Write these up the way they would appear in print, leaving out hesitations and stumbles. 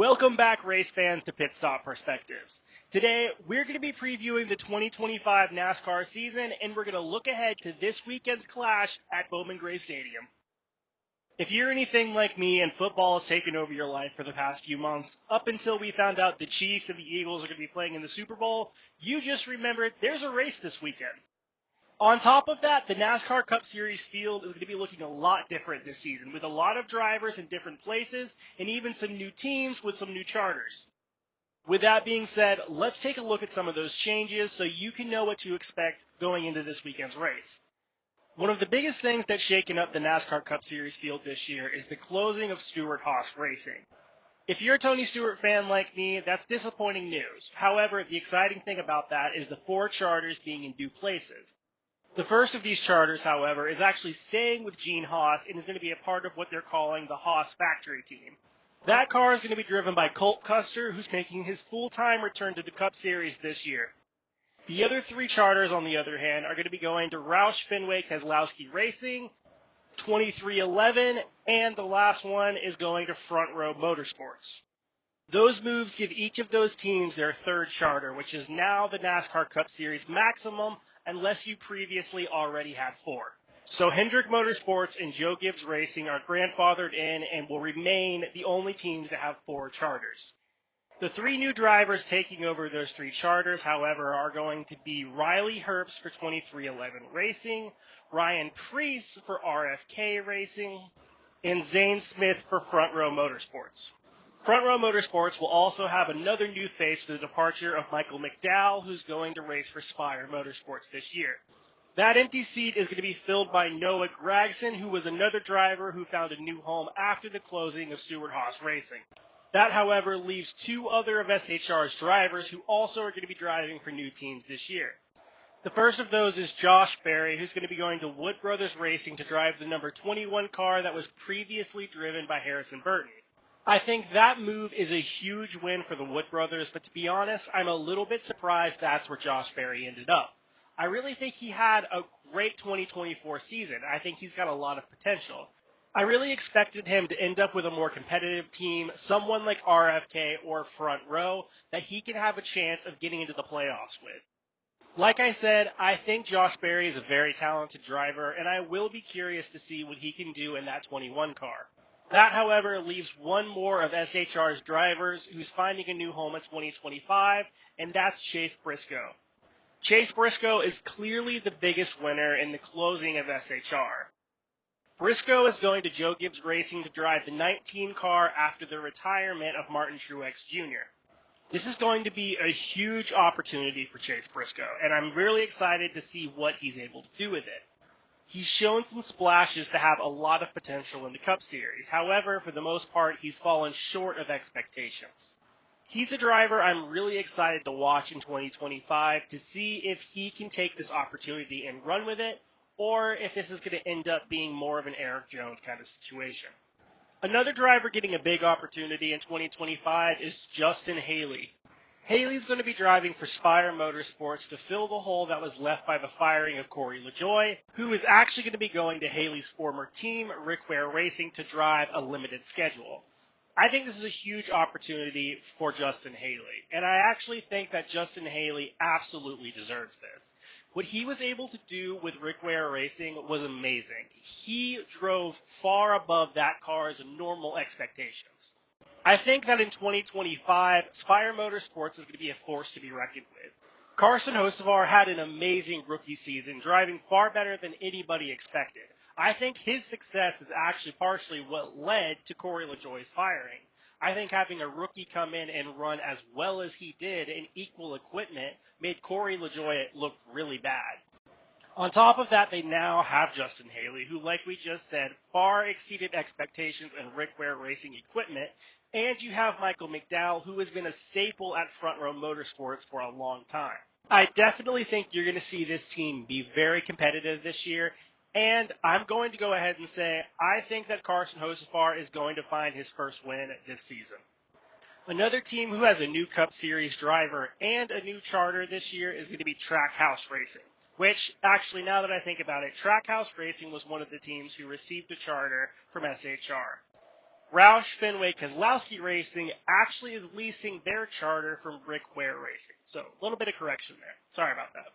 Welcome back, race fans, to Pit Stop Perspectives. Today, we're going to be previewing the 2025 NASCAR season, and we're going to look ahead to this weekend's clash at Bowman Gray Stadium. If you're anything like me and football has taken over your life for the past few months, up until we found out the Chiefs and the Eagles are going to be playing in the Super Bowl, you just remembered there's a race this weekend. On top of that, the NASCAR Cup Series field is going to be looking a lot different this season, with a lot of drivers in different places, and even some new teams with some new charters. With that being said, let's take a look at some of those changes so you can know what to expect going into this weekend's race. One of the biggest things that's shaken up the NASCAR Cup Series field this year is the closing of Stewart-Haas Racing. If you're a Tony Stewart fan like me, that's disappointing news. However, the exciting thing about that is the 4 charters being in new places. The first of these charters, however, is actually staying with Gene Haas and is going to be a part of what they're calling the Haas Factory Team. That car is going to be driven by Colt Custer, who's making his full-time return to the Cup Series this year. The other 3 charters, on the other hand, are going to be going to Roush Fenway Keselowski Racing, 2311, and the last one is going to Front Row Motorsports. Those moves give each of those teams their 3rd charter, which is now the NASCAR Cup Series maximum, unless you previously already had 4. So Hendrick Motorsports and Joe Gibbs Racing are grandfathered in and will remain the only teams to have 4 charters. The 3 new drivers taking over those 3 charters, however, are going to be Riley Herbst for 2311 Racing, Ryan Preece for RFK Racing, and Zane Smith for Front Row Motorsports. Front Row Motorsports will also have another new face with the departure of Michael McDowell, who's going to race for Spire Motorsports this year. That empty seat is going to be filled by Noah Gragson, who was another driver who found a new home after the closing of Stewart-Haas Racing. That, however, leaves 2 other of SHR's drivers who also are going to be driving for new teams this year. The first of those is Josh Berry, who's going to be going to Wood Brothers Racing to drive the number 21 car that was previously driven by Harrison Burton. I think that move is a huge win for the Wood Brothers, but to be honest, I'm a little bit surprised that's where Josh Berry ended up. I really think he had a great 2024 season. I think he's got a lot of potential. I really expected him to end up with a more competitive team, someone like RFK or Front Row, that he can have a chance of getting into the playoffs with. Like I said, I think Josh Berry is a very talented driver, and I will be curious to see what he can do in that 21 car. That, however, leaves one more of SHR's drivers who's finding a new home in 2025, and that's Chase Briscoe. Chase Briscoe is clearly the biggest winner in the closing of SHR. Briscoe is going to Joe Gibbs Racing to drive the 19 car after the retirement of Martin Truex Jr. This is going to be a huge opportunity for Chase Briscoe, and I'm really excited to see what he's able to do with it. He's shown some splashes to have a lot of potential in the Cup Series. However, for the most part, he's fallen short of expectations. He's a driver I'm really excited to watch in 2025 to see if he can take this opportunity and run with it, or if this is going to end up being more of an Eric Jones kind of situation. Another driver getting a big opportunity in 2025 is Justin Haley. Haley's going to be driving for Spire Motorsports to fill the hole that was left by the firing of Corey LaJoie, who is actually going to be going to Haley's former team, Rick Ware Racing, to drive a limited schedule. I think this is a huge opportunity for Justin Haley, and I actually think that Justin Haley absolutely deserves this. What he was able to do with Rick Ware Racing was amazing. He drove far above that car's normal expectations. I think that in 2025, Spire Motorsports is going to be a force to be reckoned with. Carson Hocevar had an amazing rookie season, driving far better than anybody expected. I think his success is actually partially what led to Corey LaJoie's firing. I think having a rookie come in and run as well as he did in equal equipment made Corey LaJoie look really bad. On top of that, they now have Justin Haley, who, like we just said, far exceeded expectations in Rick Ware Racing equipment, and you have Michael McDowell, who has been a staple at Front Row Motorsports for a long time. I definitely think you're going to see this team be very competitive this year, and I'm going to go ahead and say I think that Carson Hocevar is going to find his first win this season. Another team who has a new Cup Series driver and a new charter this year is going to be Trackhouse Racing. Which, actually, now that I think about it, Trackhouse Racing was one of the teams who received a charter from SHR. Roush Fenway Keselowski Racing actually is leasing their charter from Rick Ware Racing. So a little bit of correction there. Sorry about that.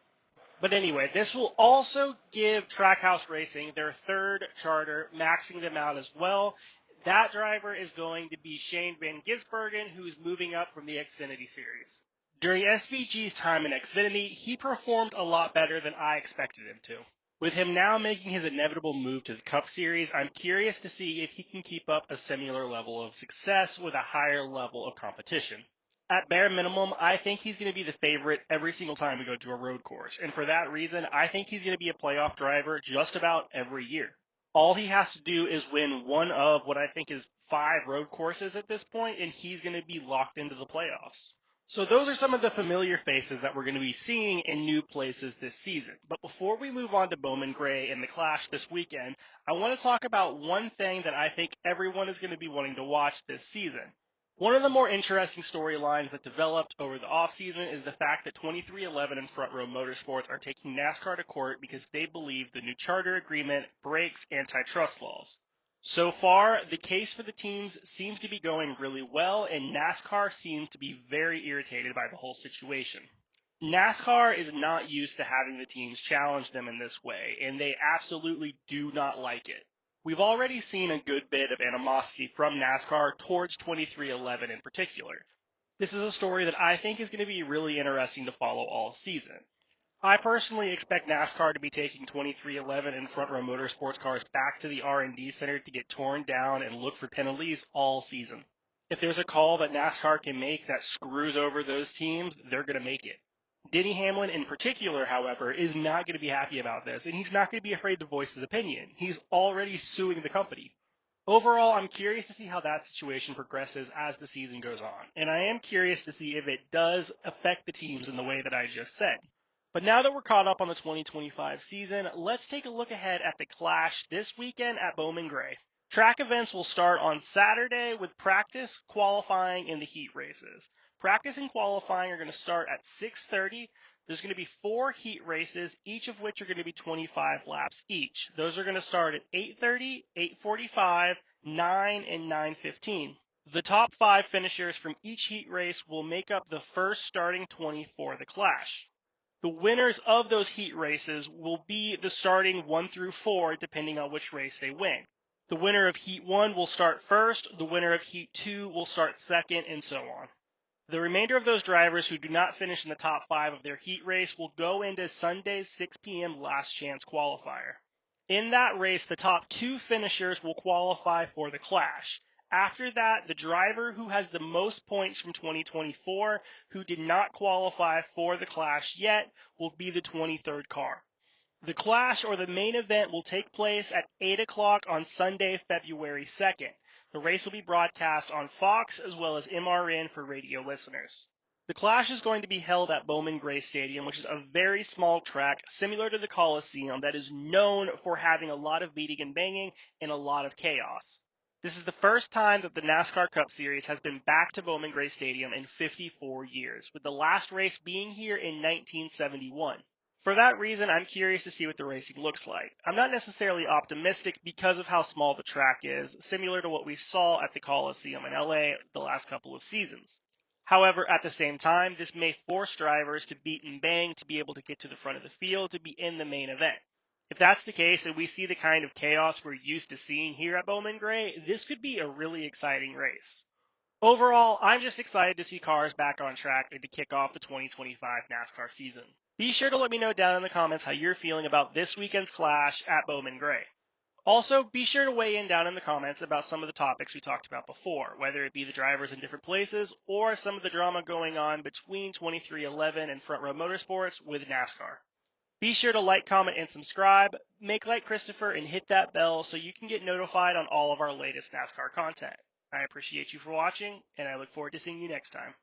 But anyway, this will also give Trackhouse Racing their third charter, maxing them out as well. That driver is going to be Shane Van Gisbergen, who's moving up from the Xfinity Series. During SVG's time in Xfinity, he performed a lot better than I expected him to. With him now making his inevitable move to the Cup Series, I'm curious to see if he can keep up a similar level of success with a higher level of competition. At bare minimum, I think he's going to be the favorite every single time we go to a road course, and for that reason, I think he's going to be a playoff driver just about every year. All he has to do is win one of what I think is 5 road courses at this point, and he's going to be locked into the playoffs. So those are some of the familiar faces that we're going to be seeing in new places this season. But before we move on to Bowman Gray and the Clash this weekend, I want to talk about one thing that I think everyone is going to be wanting to watch this season. One of the more interesting storylines that developed over the offseason is the fact that 23XI and Front Row Motorsports are taking NASCAR to court because they believe the new charter agreement breaks antitrust laws. So far, the case for the teams seems to be going really well, and NASCAR seems to be very irritated by the whole situation. NASCAR is not used to having the teams challenge them in this way, and they absolutely do not like it. We've already seen a good bit of animosity from NASCAR towards 23XI in particular. This is a story that I think is going to be really interesting to follow all season. I personally expect NASCAR to be taking 23XI and Front Row Motorsports cars back to the R&D Center to get torn down and look for penalties all season. If there's a call that NASCAR can make that screws over those teams, they're going to make it. Denny Hamlin in particular, however, is not going to be happy about this, and he's not going to be afraid to voice his opinion. He's already suing the company. Overall, I'm curious to see how that situation progresses as the season goes on, and I am curious to see if it does affect the teams in the way that I just said. But now that we're caught up on the 2025 season, let's take a look ahead at the Clash this weekend at Bowman Gray. Track events will start on Saturday with practice, qualifying, and the heat races. Practice and qualifying are going to start at 6:30. There's going to be 4 heat races, each of which are going to be 25 laps each. Those are going to start at 8:30, 8:45, 9, and 9:15. The top 5 finishers from each heat race will make up the first starting 20 for the Clash. The winners of those heat races will be the starting 1 through 4, depending on which race they win. The winner of Heat 1 will start first, the winner of Heat 2 will start second, and so on. The remainder of those drivers who do not finish in the top 5 of their heat race will go into Sunday's 6 p.m. last chance qualifier. In that race, the top 2 finishers will qualify for the Clash. After that, the driver who has the most points from 2024, who did not qualify for the Clash yet, will be the 23rd car. The Clash, or the main event, will take place at 8 o'clock on Sunday, February 2nd. The race will be broadcast on Fox as well as MRN for radio listeners. The Clash is going to be held at Bowman Gray Stadium, which is a very small track similar to the Coliseum that is known for having a lot of beating and banging and a lot of chaos. This is the first time that the NASCAR Cup Series has been back to Bowman Gray Stadium in 54 years, with the last race being here in 1971. For that reason, I'm curious to see what the racing looks like. I'm not necessarily optimistic because of how small the track is, similar to what we saw at the Coliseum in LA the last couple of seasons. However, at the same time, this may force drivers to beat and bang to be able to get to the front of the field to be in the main event. If that's the case and we see the kind of chaos we're used to seeing here at Bowman Gray, this could be a really exciting race. Overall, I'm just excited to see cars back on track and to kick off the 2025 NASCAR season. Be sure to let me know down in the comments how you're feeling about this weekend's Clash at Bowman Gray. Also, be sure to weigh in down in the comments about some of the topics we talked about before, whether it be the drivers in different places or some of the drama going on between 23XI and Front Row Motorsports with NASCAR. Be sure to like, comment, and subscribe, make like Christopher, and hit that bell so you can get notified on all of our latest NASCAR content. I appreciate you for watching, and I look forward to seeing you next time.